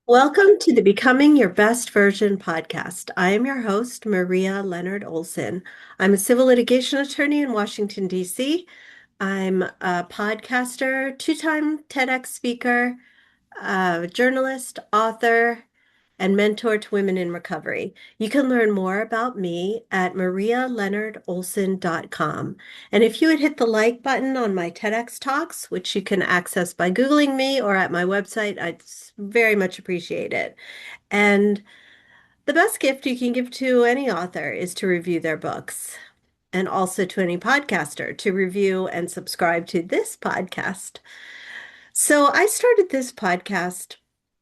Welcome to the Becoming Your Best Version podcast. I am your host, Maria Leonard Olson. I'm a civil litigation attorney in Washington, D.C. I'm a podcaster, two-time TEDx speaker, journalist, author, and mentor to women in recovery. You can learn more about me at marialeonardolson.com. And if you would hit the like button on my TEDx talks, which you can access by Googling me or at my website, I'd very much appreciate it. And the best gift you can give to any author is to review their books, and also to any podcaster to review and subscribe to this podcast. So I started this podcast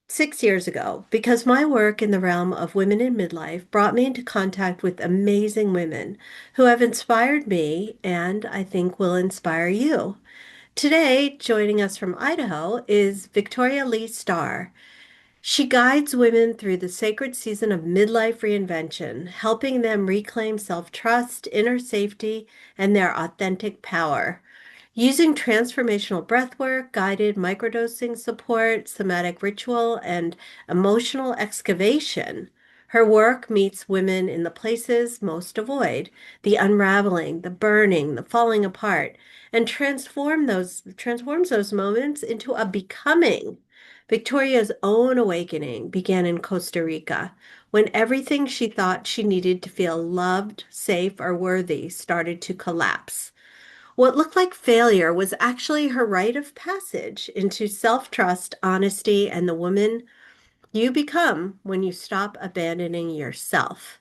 6 years ago because my work in the realm of women in midlife brought me into contact with amazing women who have inspired me and I think will inspire you. Today, joining us from Idaho is Victoria Lee Starr. She guides women through the sacred season of midlife reinvention, helping them reclaim self-trust, inner safety, and their authentic power. Using transformational breathwork, guided microdosing support, somatic ritual, and emotional excavation, her work meets women in the places most avoid, the unraveling, the burning, the falling apart, and transforms those moments into a becoming. Victoria's own awakening began in Costa Rica when everything she thought she needed to feel loved, safe, or worthy started to collapse. What looked like failure was actually her rite of passage into self-trust, honesty, and the woman you become when you stop abandoning yourself.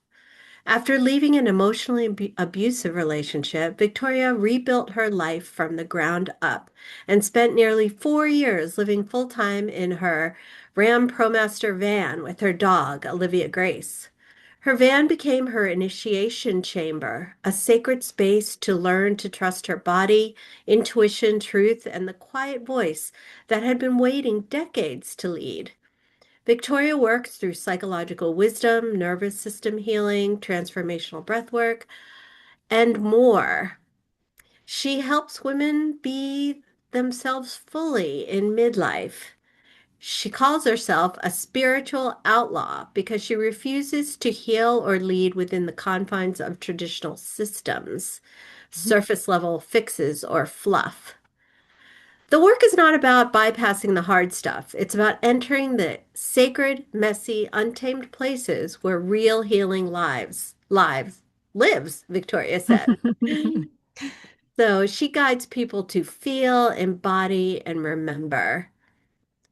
After leaving an emotionally abusive relationship, Victoria rebuilt her life from the ground up and spent nearly 4 years living full-time in her Ram Promaster van with her dog, Olivia Grace. Her van became her initiation chamber, a sacred space to learn to trust her body, intuition, truth, and the quiet voice that had been waiting decades to lead. Victoria works through psychological wisdom, nervous system healing, transformational breathwork, and more. She helps women be themselves fully in midlife. She calls herself a spiritual outlaw because she refuses to heal or lead within the confines of traditional systems, surface level fixes, or fluff. The work is not about bypassing the hard stuff. It's about entering the sacred, messy, untamed places where real healing lives, Victoria said. So she guides people to feel, embody, and remember.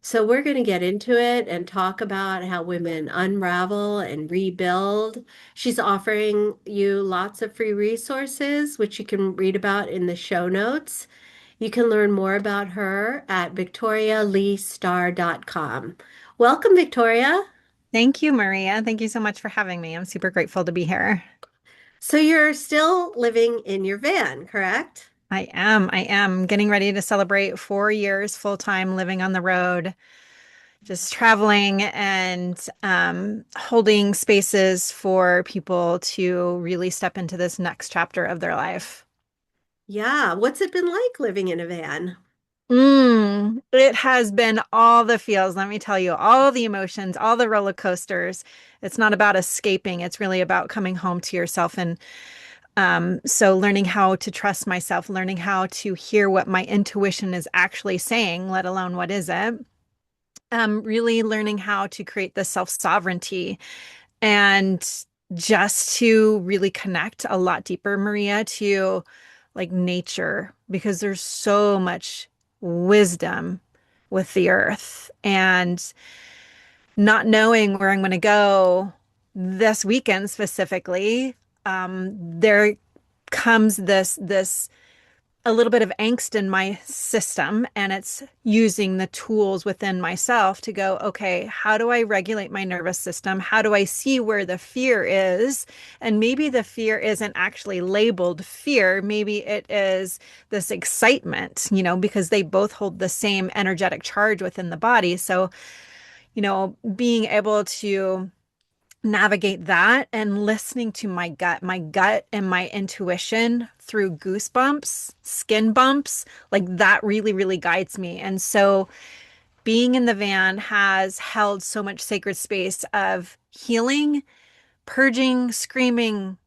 So we're going to get into it and talk about how women unravel and rebuild. She's offering you lots of free resources, which you can read about in the show notes. You can learn more about her at victorialeestar.com. Welcome, Victoria. Thank you, Maria. Thank you so much for having me. I'm super grateful to be here. So you're still living in your van, correct? I am getting ready to celebrate 4 years full time living on the road, just traveling and holding spaces for people to really step into this next chapter of their life. Yeah. What's it been like living in a van? It has been all the feels, let me tell you, all the emotions, all the roller coasters. It's not about escaping, it's really about coming home to yourself. And so learning how to trust myself, learning how to hear what my intuition is actually saying, let alone what is it. Really learning how to create the self-sovereignty and just to really connect a lot deeper, Maria, to like nature, because there's so much wisdom with the earth and not knowing where I'm going to go this weekend specifically. There comes this a little bit of angst in my system, and it's using the tools within myself to go, okay, how do I regulate my nervous system? How do I see where the fear is? And maybe the fear isn't actually labeled fear. Maybe it is this excitement, because they both hold the same energetic charge within the body. So, being able to navigate that and listening to my gut and my intuition through goosebumps, skin bumps, like that really, really guides me. And so being in the van has held so much sacred space of healing, purging, screaming,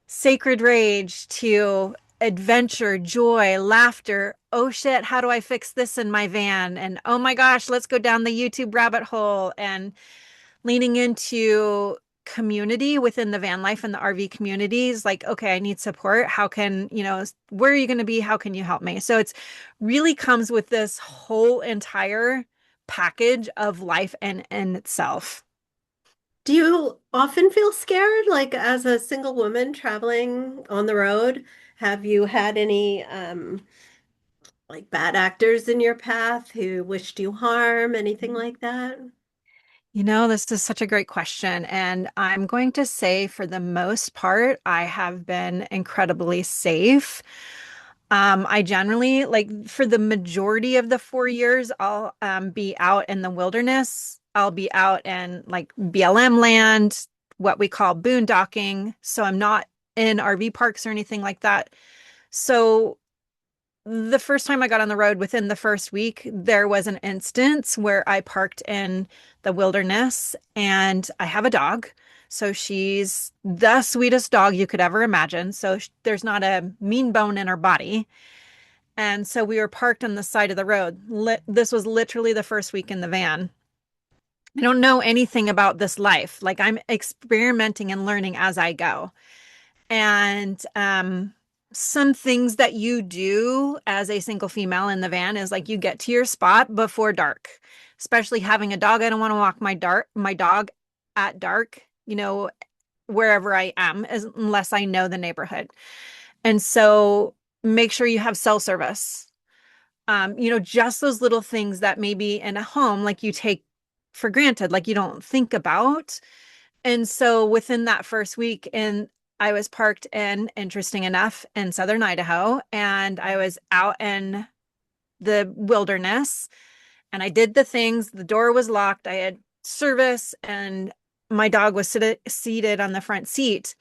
sacred rage to adventure, joy, laughter. Oh shit, how do I fix this in my van? And oh my gosh, let's go down the YouTube rabbit hole, and leaning into community within the van life and the RV communities. Like, okay, I need support. How can, where are you going to be? How can you help me? So it's really comes with this whole entire package of life and itself. Do you often feel scared, like as a single woman traveling on the road? Have you had any like bad actors in your path who wished you harm, anything like that? This is such a great question. And I'm going to say, for the most part, I have been incredibly safe. I generally, like, for the majority of the 4 years, I'll be out in the wilderness. I'll be out in like BLM land, what we call boondocking. So I'm not in RV parks or anything like that. So the first time I got on the road, within the first week, there was an instance where I parked in the wilderness, and I have a dog. So she's the sweetest dog you could ever imagine. So there's not a mean bone in her body. And so we were parked on the side of the road. This was literally the first week in the van. I don't know anything about this life. Like, I'm experimenting and learning as I go. And some things that you do as a single female in the van is like you get to your spot before dark. Especially having a dog, I don't want to walk my dog at dark, wherever I am, unless I know the neighborhood. And so make sure you have cell service. Just those little things that maybe in a home, like, you take for granted, like you don't think about. And so within that first week, and I was parked in, interesting enough, in southern Idaho, and I was out in the wilderness, and I did the things. The door was locked. I had service, and my dog was seated on the front seat.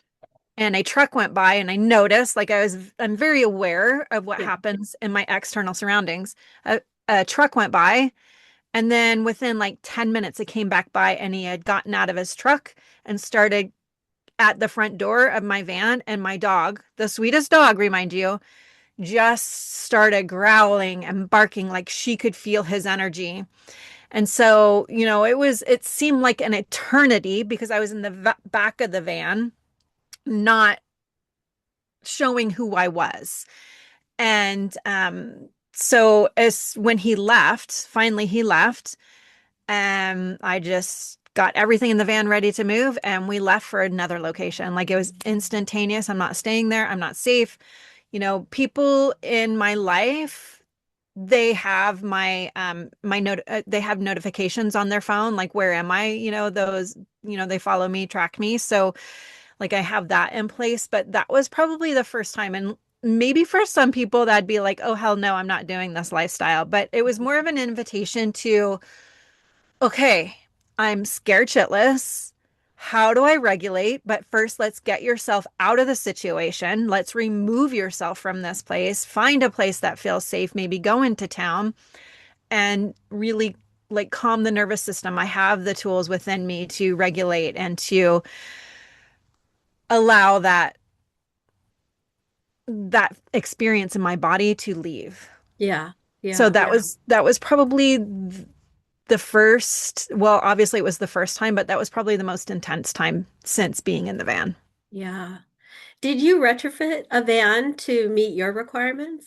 And a truck went by, and I noticed, like, I'm very aware of what Yeah. happens in my external surroundings. A truck went by, and then within like 10 minutes, it came back by, and he had gotten out of his truck and started at the front door of my van. And my dog, the sweetest dog, remind you, just started growling and barking like she could feel his energy. And so, it seemed like an eternity because I was in the back of the van, not showing who I was. And so as when he left, finally he left, I just got everything in the van ready to move, and we left for another location. Like, it was instantaneous. I'm not staying there. I'm not safe. People in my life, they have they have notifications on their phone, like, where am I? Those, they follow me, track me. So, like, I have that in place, but that was probably the first time. And maybe for some people that'd be like, oh, hell no, I'm not doing this lifestyle. But it was more of an invitation to, okay, I'm scared shitless. How do I regulate? But first, let's get yourself out of the situation. Let's remove yourself from this place. Find a place that feels safe. Maybe go into town and really, like, calm the nervous system. I have the tools within me to regulate and to allow that experience in my body to leave. Yeah. So Yeah. that was probably the first, well, obviously it was the first time, but that was probably the most intense time since being in the van. Yeah. Did you retrofit a van to meet your requirements?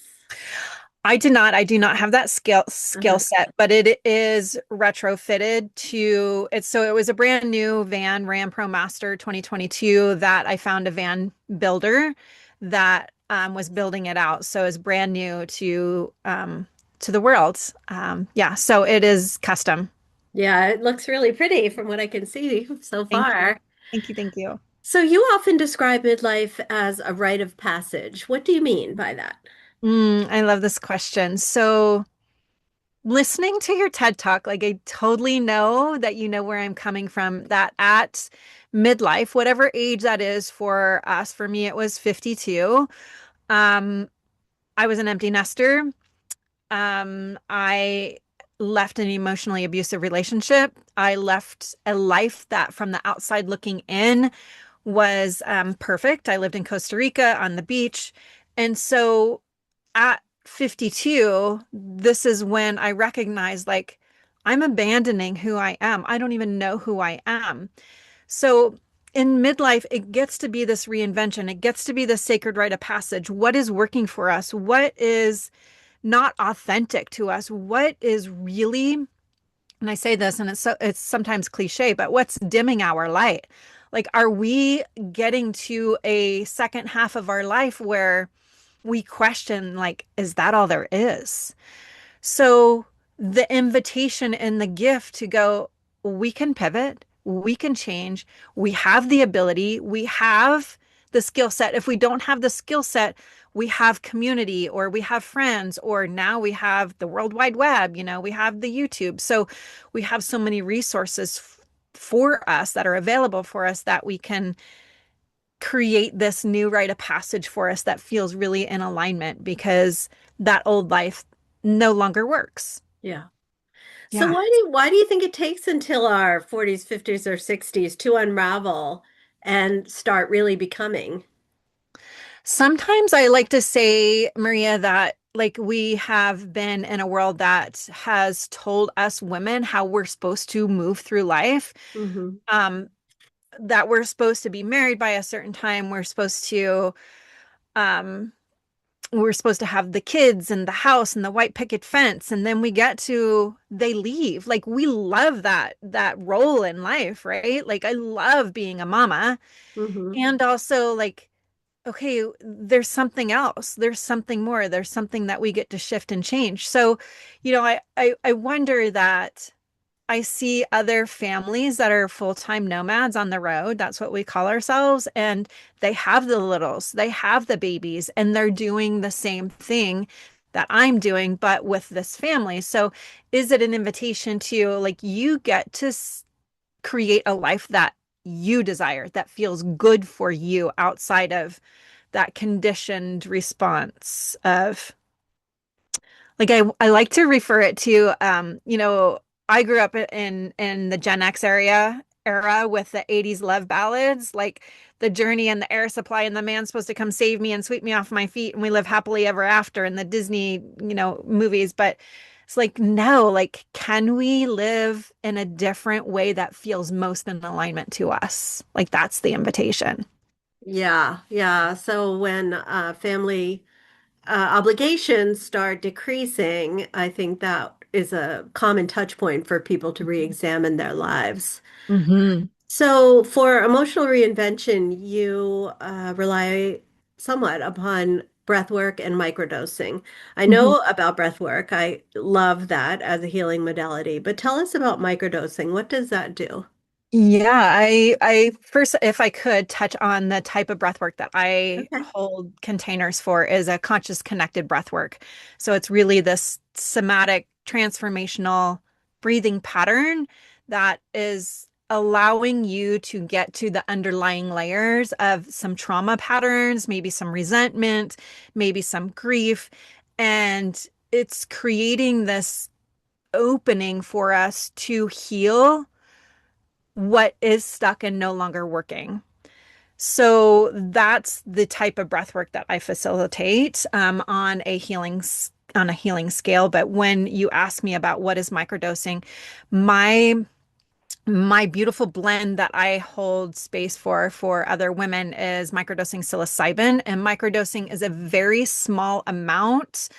I did not. I do not have that skill Uh-huh. set, but it is retrofitted to it. So it was a brand new van, Ram Promaster 2022, that I found a van builder that was building it out. So it's brand new to the world. Yeah, so it is custom. Yeah, it looks really pretty from what I can see so Thank you. far. Thank you. Thank you. So you often describe midlife as a rite of passage. What do you mean by that? I love this question. So, listening to your TED Talk, like, I totally know that you know where I'm coming from, that at midlife, whatever age that is for us, for me, it was 52. Um, I was an empty nester. I left an emotionally abusive relationship. I left a life that from the outside looking in was perfect. I lived in Costa Rica on the beach. And so at 52, this is when I recognized like I'm abandoning who I am. I don't even know who I am. So in midlife, it gets to be this reinvention. It gets to be this sacred rite of passage. What is working for us? What is not authentic to us? What is really, and I say this and it's sometimes cliche, but what's dimming our light? Like, are we getting to a second half of our life where we question, like, is that all there is? So the invitation and the gift to go, we can pivot, we can change, we have the ability, we have the skill set. If we don't have the skill set, we have community or we have friends, or now we have the World Wide Web, we have the YouTube. So we have so many resources for us that are available for us that we can create this new rite of passage for us that feels really in alignment because that old life no longer works. Yeah. So Yeah. why do you think it takes until our 40s, 50s, or 60s to unravel and start really becoming? Sometimes I like to say, Maria, that like we have been in a world that has told us women how we're supposed to move through life. Hmm. Um, that we're supposed to be married by a certain time. Um, we're supposed to have the kids and the house and the white picket fence, and then we get to they leave. Like we love that role in life, right? Like I love being a mama, Hmm. and also like okay, there's something else. There's something more. There's something that we get to shift and change. So, I wonder that I see other families that are full-time nomads on the road. That's what we call ourselves. And they have the littles, they have the babies, and they're doing the same thing that I'm doing, but with this family. So, is it an invitation to like you get to create a life that you desire, that feels good for you outside of that conditioned response of like I like to refer it to I grew up in the Gen X era with the 80s love ballads, like the journey and the air supply and the man's supposed to come save me and sweep me off my feet and we live happily ever after in the Disney, movies. But it's like, no, like, can we live in a different way that feels most in alignment to us? Like, that's the invitation. Yeah, yeah. So when family obligations start decreasing, I think that is a common touch point for people to re-examine their lives. Hmm. So for emotional reinvention, you rely somewhat upon breath work and microdosing. I Hmm. know about breath work. I love that as a healing modality, but tell us about microdosing. What does that do? Yeah, I first, if I could touch on the type of breath work that I Okay. hold containers for is a conscious connected breath work. So it's really this somatic transformational breathing pattern that is allowing you to get to the underlying layers of some trauma patterns, maybe some resentment, maybe some grief, and it's creating this opening for us to heal what is stuck and no longer working. So that's the type of breath work that I facilitate on a healing scale. But when you ask me about what is microdosing, my my beautiful blend that I hold space for other women is microdosing psilocybin, and microdosing is a very small amount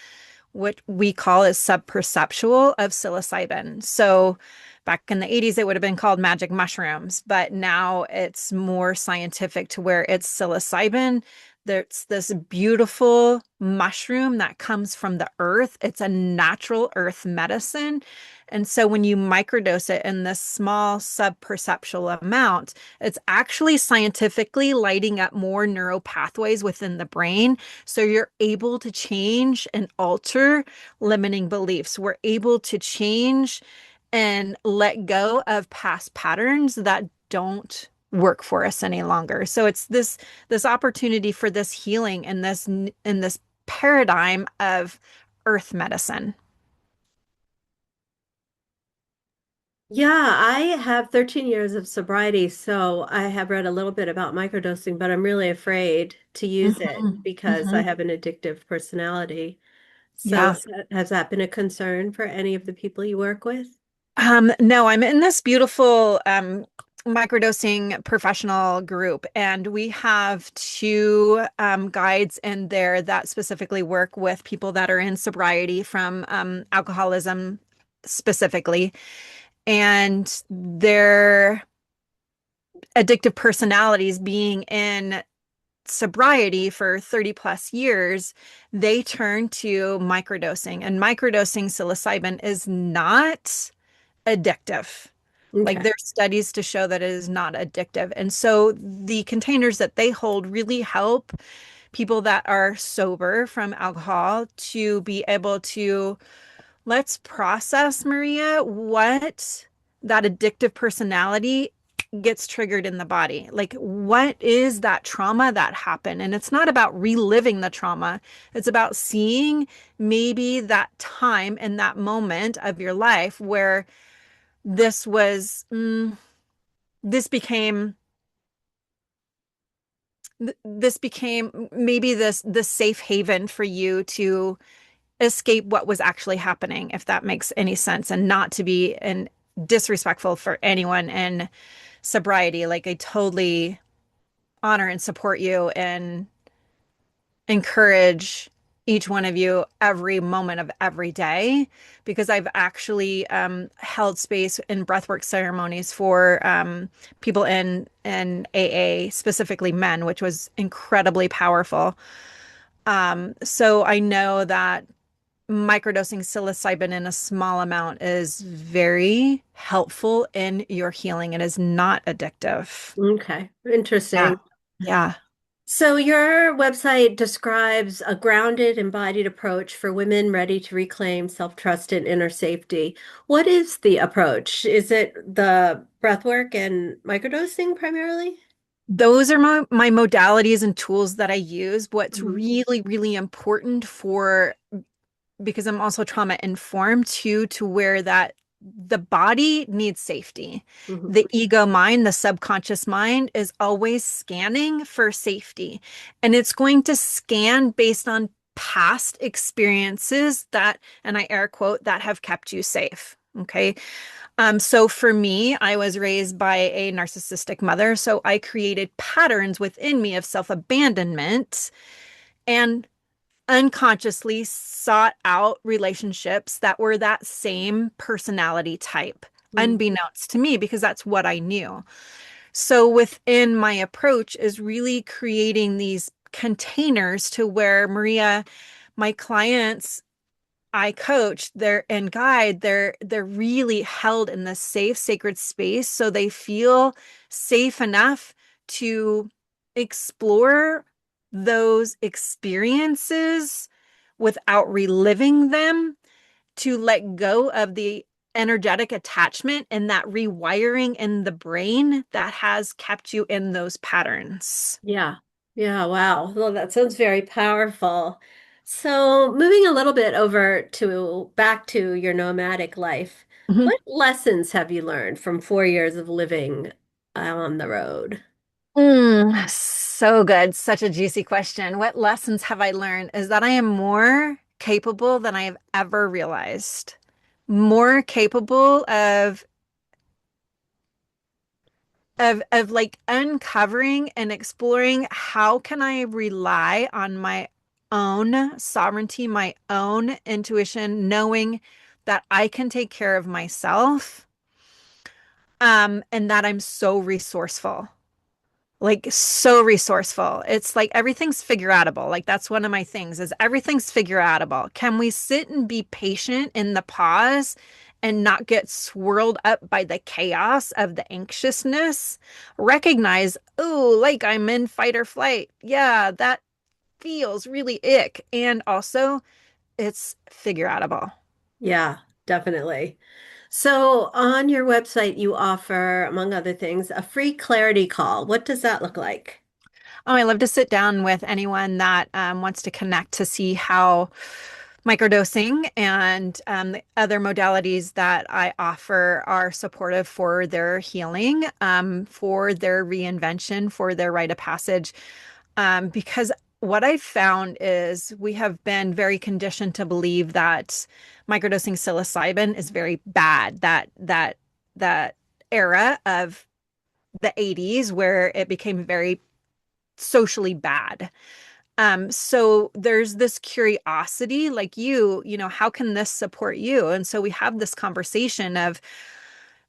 what we call is subperceptual of psilocybin. So back in the 80s, it would have been called magic mushrooms, but now it's more scientific to where it's psilocybin. There's this beautiful mushroom that comes from the earth. It's a natural earth medicine. And so when you microdose it in this small subperceptual amount, it's actually scientifically lighting up more neural pathways within the brain. So you're able to change and alter limiting beliefs. We're able to change and let go of past patterns that don't work for us any longer. So it's this opportunity for this healing and this paradigm of earth medicine. Yeah, I have 13 years of sobriety, so I have read a little bit about microdosing, but I'm really afraid to use it Hmm. because I Hmm. have an addictive personality. So Yeah. has that been a concern for any of the people you work with? No, I'm in this beautiful microdosing professional group, and we have two guides in there that specifically work with people that are in sobriety from alcoholism specifically, and their addictive personalities being in sobriety for 30 plus years, they turn to microdosing, and microdosing psilocybin is not addictive. Like Okay. there's studies to show that it is not addictive. And so the containers that they hold really help people that are sober from alcohol to be able to let's process, Maria, what that addictive personality gets triggered in the body. Like, what is that trauma that happened? And it's not about reliving the trauma, it's about seeing maybe that time and that moment of your life where this was this became this became maybe this safe haven for you to escape what was actually happening, if that makes any sense, and not to be disrespectful for anyone in sobriety. Like I totally honor and support you and encourage each one of you every moment of every day because I've actually held space in breathwork ceremonies for people in AA, specifically men, which was incredibly powerful. So I know that microdosing psilocybin in a small amount is very helpful in your healing. It is not addictive. Okay. Yeah. Interesting. Yeah. So your website describes a grounded, embodied approach for women ready to reclaim self-trust and inner safety. What is the approach? Is it the breath work and microdosing primarily? Those are my modalities and tools that I use. What's Hmm. really, really important for, because I'm also trauma informed too, to where that the body needs safety. Hmm. The ego mind, the subconscious mind is always scanning for safety. And it's going to scan based on past experiences that, and I air quote, that have kept you safe. Okay. So for me, I was raised by a narcissistic mother, so I created patterns within me of self-abandonment and unconsciously sought out relationships that were that same personality type, Hmm. unbeknownst to me, because that's what I knew. So within my approach is really creating these containers to where Maria, my clients I coach there and guide, they're really held in this safe, sacred space so they feel safe enough to explore those experiences without reliving them, to let go of the energetic attachment and that rewiring in the brain that has kept you in those patterns. Yeah. Yeah. Wow. Well, that sounds very powerful. So, moving a little bit over to back to your nomadic life, Mhm. what lessons have you learned from 4 years of living on the road? So good. Such a juicy question. What lessons have I learned is that I am more capable than I have ever realized. More capable of like uncovering and exploring how can I rely on my own sovereignty, my own intuition, knowing that I can take care of myself, and that I'm so resourceful. Like so resourceful. It's like everything's figure outable. Like that's one of my things is everything's figure outable. Can we sit and be patient in the pause and not get swirled up by the chaos of the anxiousness? Recognize, oh, like I'm in fight or flight. Yeah, that feels really ick. And also it's figure outable. Yeah, definitely. So, on your website, you offer, among other things, a free clarity call. What does that look like? Oh, I love to sit down with anyone that wants to connect to see how. Microdosing and the other modalities that I offer are supportive for their healing, for their reinvention, for their rite of passage. Because what I've found is we have been very conditioned to believe that microdosing psilocybin is very bad. That era of the 80s where it became very socially bad. So there's this curiosity, like you know, how can this support you? And so we have this conversation of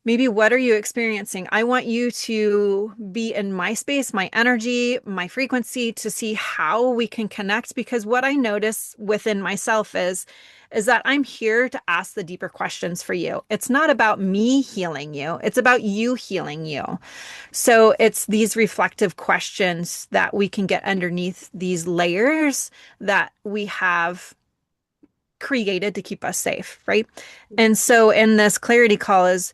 maybe what are you experiencing? I want you to be in my space, my energy, my frequency to see how we can connect because what I notice within myself is that I'm here to ask the deeper questions for you. It's not about me healing you. It's about you healing you. So it's these reflective questions that we can get underneath these layers that we have created to keep us safe, right? And so in this clarity call is,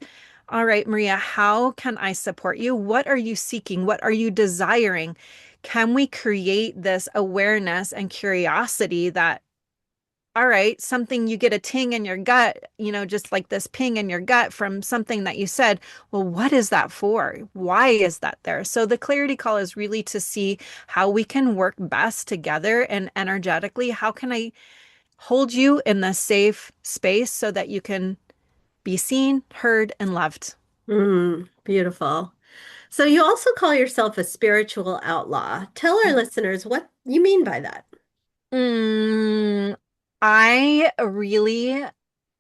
all right, Maria, how can I support you? What are you seeking? What are you desiring? Can we create this awareness and curiosity that, all right, something you get a ting in your gut, you know, just like this ping in your gut from something that you said. Well, what is that for? Why is that there? So the clarity call is really to see how we can work best together and energetically. How can I hold you in the safe space so that you can be seen, heard, and loved? Beautiful. So you also call yourself a spiritual outlaw. Tell our listeners what you mean by that. Mm, I really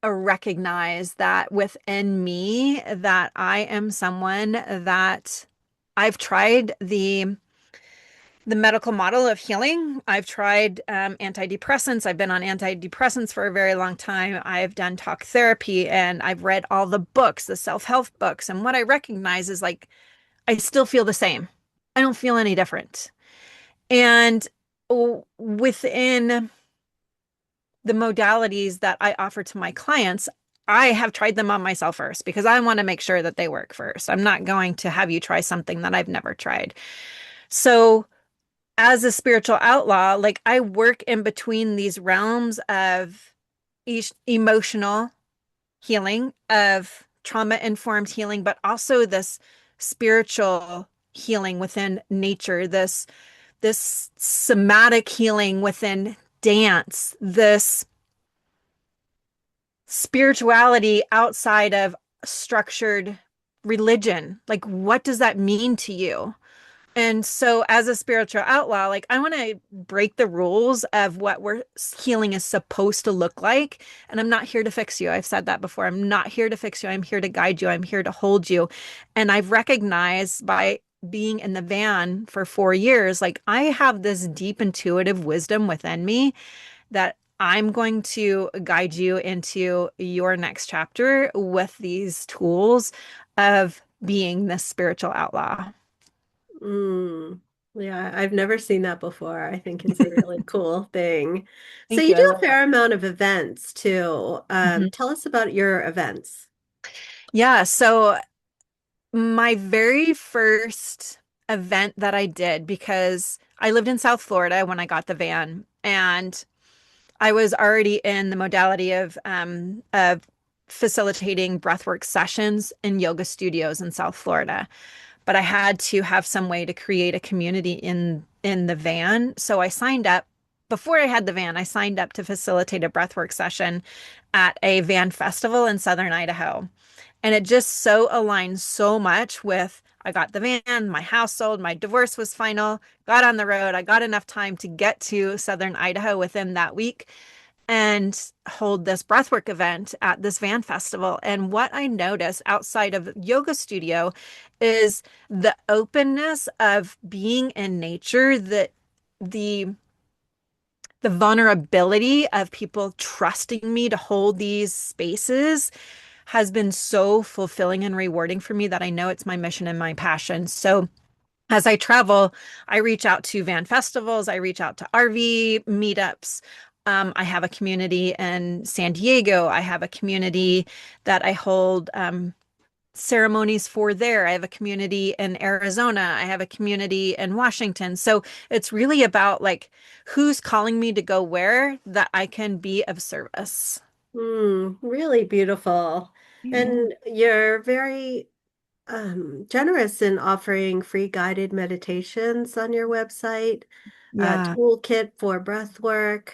recognize that within me that I am someone that I've tried the medical model of healing. I've tried antidepressants. I've been on antidepressants for a very long time. I've done talk therapy and I've read all the books, the self-help books. And what I recognize is like, I still feel the same. I don't feel any different. And within the modalities that I offer to my clients, I have tried them on myself first because I want to make sure that they work first. I'm not going to have you try something that I've never tried. So, as a spiritual outlaw, like I work in between these realms of each emotional healing, of trauma informed healing, but also this spiritual healing within nature, this somatic healing within dance, this spirituality outside of structured religion. Like, what does that mean to you? And so, as a spiritual outlaw, like, I want to break the rules of what we're healing is supposed to look like. And I'm not here to fix you. I've said that before. I'm not here to fix you. I'm here to guide you. I'm here to hold you. And I've recognized by being in the van for 4 years, like, I have this deep intuitive wisdom within me that I'm going to guide you into your next chapter with these tools of being this spiritual outlaw. Mm, yeah, I've never seen that before. I think it's a really cool thing. So Thank you you. I do a love that. fair amount of events too. Mhm. Tell us about your events. Yeah, so my very first event that I did, because I lived in South Florida when I got the van, and I was already in the modality of facilitating breathwork sessions in yoga studios in South Florida. But I had to have some way to create a community in the van. So I signed up before I had the van. I signed up to facilitate a breathwork session at a van festival in Southern Idaho. And it just so aligned so much with I got the van, my house sold, my divorce was final, got on the road. I got enough time to get to Southern Idaho within that week and hold this breathwork event at this van festival. And what I noticed outside of yoga studio is the openness of being in nature, that the the vulnerability of people trusting me to hold these spaces has been so fulfilling and rewarding for me that I know it's my mission and my passion. So as I travel, I reach out to van festivals, I reach out to RV meetups. I have a community in San Diego. I have a community that I hold ceremonies for there. I have a community in Arizona. I have a community in Washington. So it's really about like who's calling me to go where that I can be of service. Really beautiful. Yeah. And you're very generous in offering free guided meditations on your website, a Yeah. toolkit for Yeah. breathwork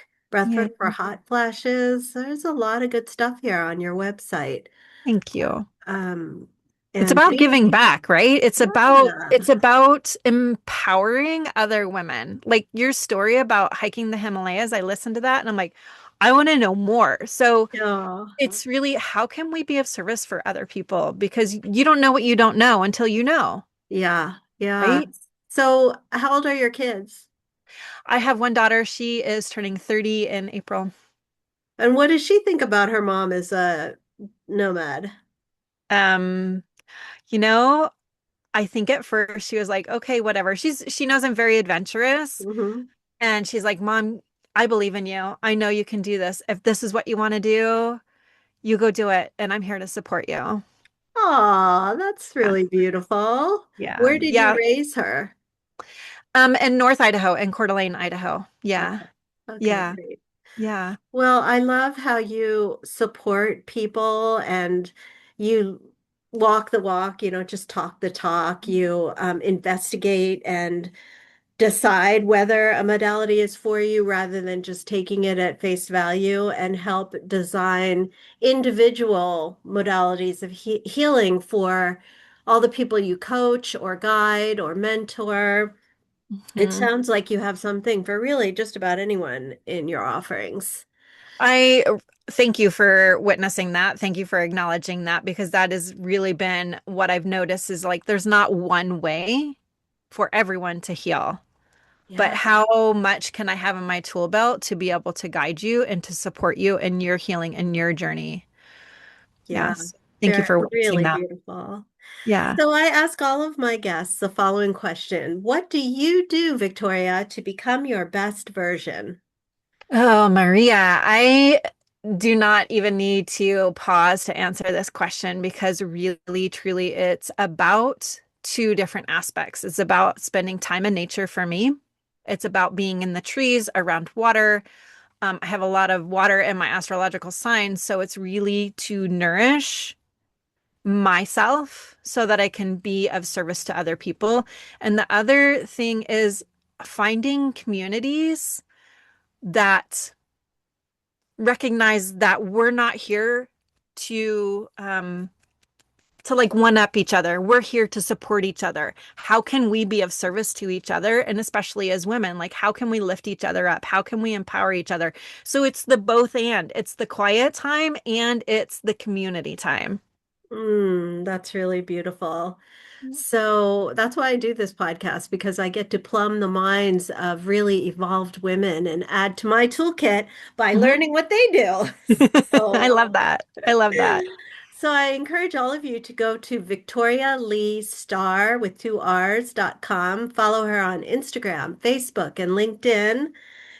for hot flashes. There's a lot of good stuff here on your website. Thank you. Um, It's and about giving back, right? It's yeah, about empowering other women. Like your story about hiking the Himalayas, I listened to that and I'm like, I want to know more. So yeah, it's really how can we be of service for other people? Because you don't know what you don't know until you know, yeah, yeah. right? So, how old are your kids? I have one daughter, she is turning 30 in April. And what does she think about her mom as a nomad? Um, you know, I think at first she was like, okay, whatever. She knows I'm very adventurous. Hmm. And she's like, Mom, I believe in you. I know you can do this. If this is what you want to do, you go do it. And I'm here to support you. Aw, that's Yeah. really beautiful. Yeah. Where did you Yeah. raise her? In North Idaho, in Coeur d'Alene, Idaho. Yeah. Okay. Okay, Yeah. great. Yeah. Well, I love how you support people and you walk the walk, just talk the talk. You investigate and decide whether a modality is for you rather than just taking it at face value and help design individual modalities of healing for all the people you coach or guide or mentor. It Mhm. sounds like you have something for really just about anyone in your offerings. I thank you for witnessing that. Thank you for acknowledging that because that has really been what I've noticed is like there's not one way for everyone to heal. But Yeah, how much can I have in my tool belt to be able to guide you and to support you in your healing and your journey? yeah, Yes. Thank you very for witnessing really that. beautiful. Yeah. So I ask all of my guests the following question. What do you do, Victoria, to become your best version? Oh, Maria, I do not even need to pause to answer this question because really, truly, it's about two different aspects. It's about spending time in nature for me. It's about being in the trees around water. I have a lot of water in my astrological sign, so it's really to nourish myself so that I can be of service to other people. And the other thing is finding communities that recognize that we're not here to like one up each other. We're here to support each other. How can we be of service to each other? And especially as women, like how can we lift each other up? How can we empower each other? So it's the both and it's the quiet time and it's the community time. That's really beautiful. So that's why I do this podcast because I get to plumb the minds of really evolved women and add to my toolkit by Mhm. learning what they do. I So love that. I love that. So I encourage all of you to go to Victoria Lee Starr with two R's.com. Follow her on Instagram, Facebook, and LinkedIn.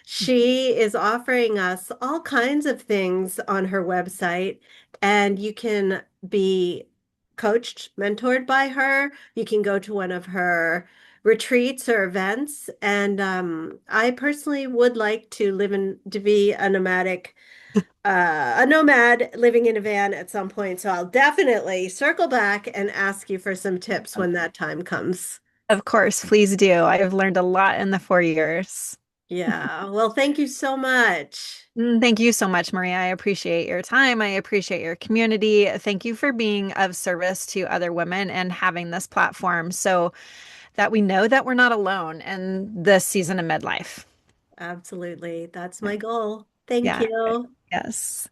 She is offering us all kinds of things on her website, and you can be coached, mentored by her. You can go to one of her retreats or events. And I personally would like to be a nomad living in a van at some point. So I'll definitely circle back and ask you for some tips when that time comes. Of course, please do. I have learned a lot in the 4 years. Yeah. Well, thank you so much. Thank you so much, Maria. I appreciate your time. I appreciate your community. Thank you for being of service to other women and having this platform so that we know that we're not alone in this season of midlife. Absolutely. That's Yeah. my goal. Thank Yeah. you. Yes.